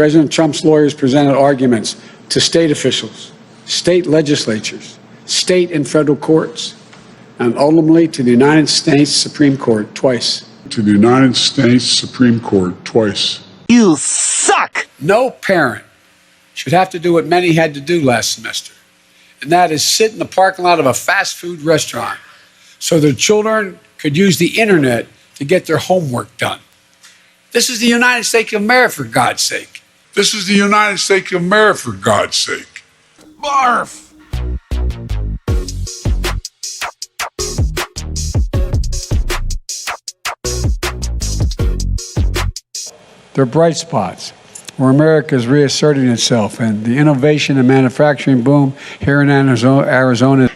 President Trump's lawyers presented arguments to state officials, state legislatures, state and federal courts, and ultimately to the United States Supreme Court twice. To the United States Supreme Court twice. You suck! No parent should have to do what many had to do last semester, and that is sit in the parking lot of a fast food restaurant so their children could use the internet to get their homework done. This is the United States of America, for God's sake. This is the United States of America, for God's sake. Barf! They're bright spots where America is reasserting itself, and the innovation and manufacturing boom here in Arizona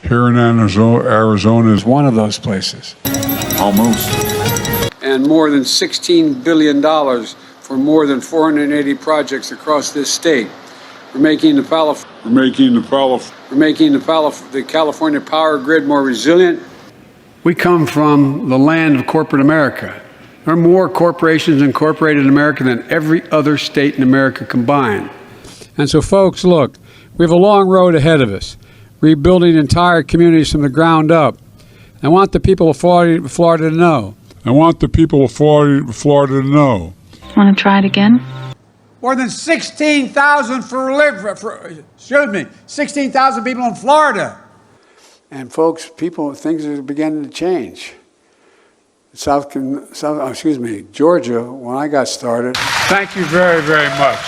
is one of those places. Almost. And more than $16 billion for more than 480 projects across this state. We're making the California power grid more resilient. We come from the land of corporate America. There are more corporations incorporated in America than every other state in America combined. And so, folks, look, we have a long road ahead of us, rebuilding entire communities from the ground up. I want the people of Florida to know. Want to try it again? More than 16,000 16,000 people in Florida. And folks, things are beginning to change. Georgia, when I got started. Thank you very, very much.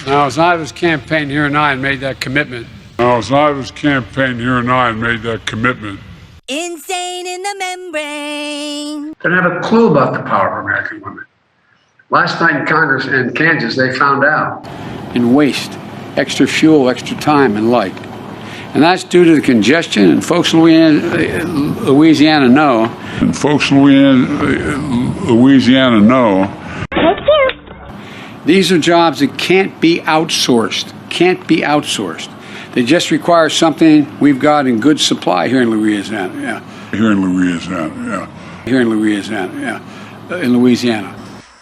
Now, as I was campaigning here and I made that commitment. Insane in the membrane. They don't have a clue about the power of American women. Last night in Congress in Kansas, they found out. In waste, extra fuel, extra time, and like. And that's due to the congestion, and folks in Louisiana know. These are jobs that can't be outsourced. They just require something we've got in good supply here in Louisiana. In Louisiana.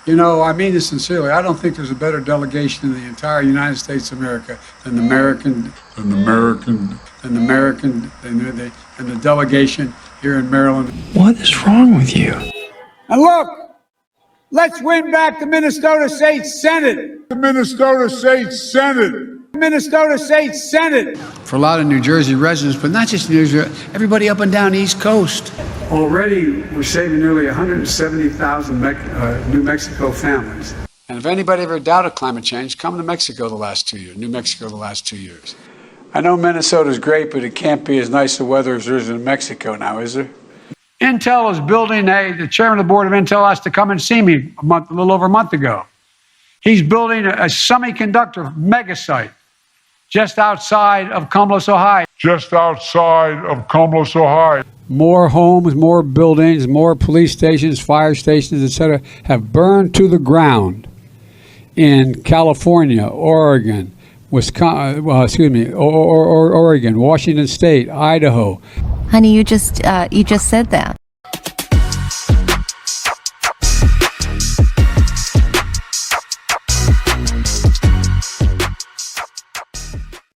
You know, I mean this sincerely. I don't think there's a better delegation in the entire United States of America than the delegation here in Maryland. What is wrong with you? And look, let's win back the Minnesota State Senate. For a lot of New Jersey residents, but not just New Jersey, everybody up and down the East Coast. Already, we're saving nearly 170,000 New Mexico families. And if anybody ever doubted climate change, come to New Mexico the last 2 years. I know Minnesota's great, but it can't be as nice a weather as there is in Mexico now, is there? Intel is building the chairman of the board of Intel asked to come and see me a little over a month ago. He's building a semiconductor mega site just outside of Columbus, Ohio. More homes, more buildings, more police stations, fire stations, etc., have burned to the ground in California, Oregon, Oregon, Washington State, Idaho. Honey, you just said that.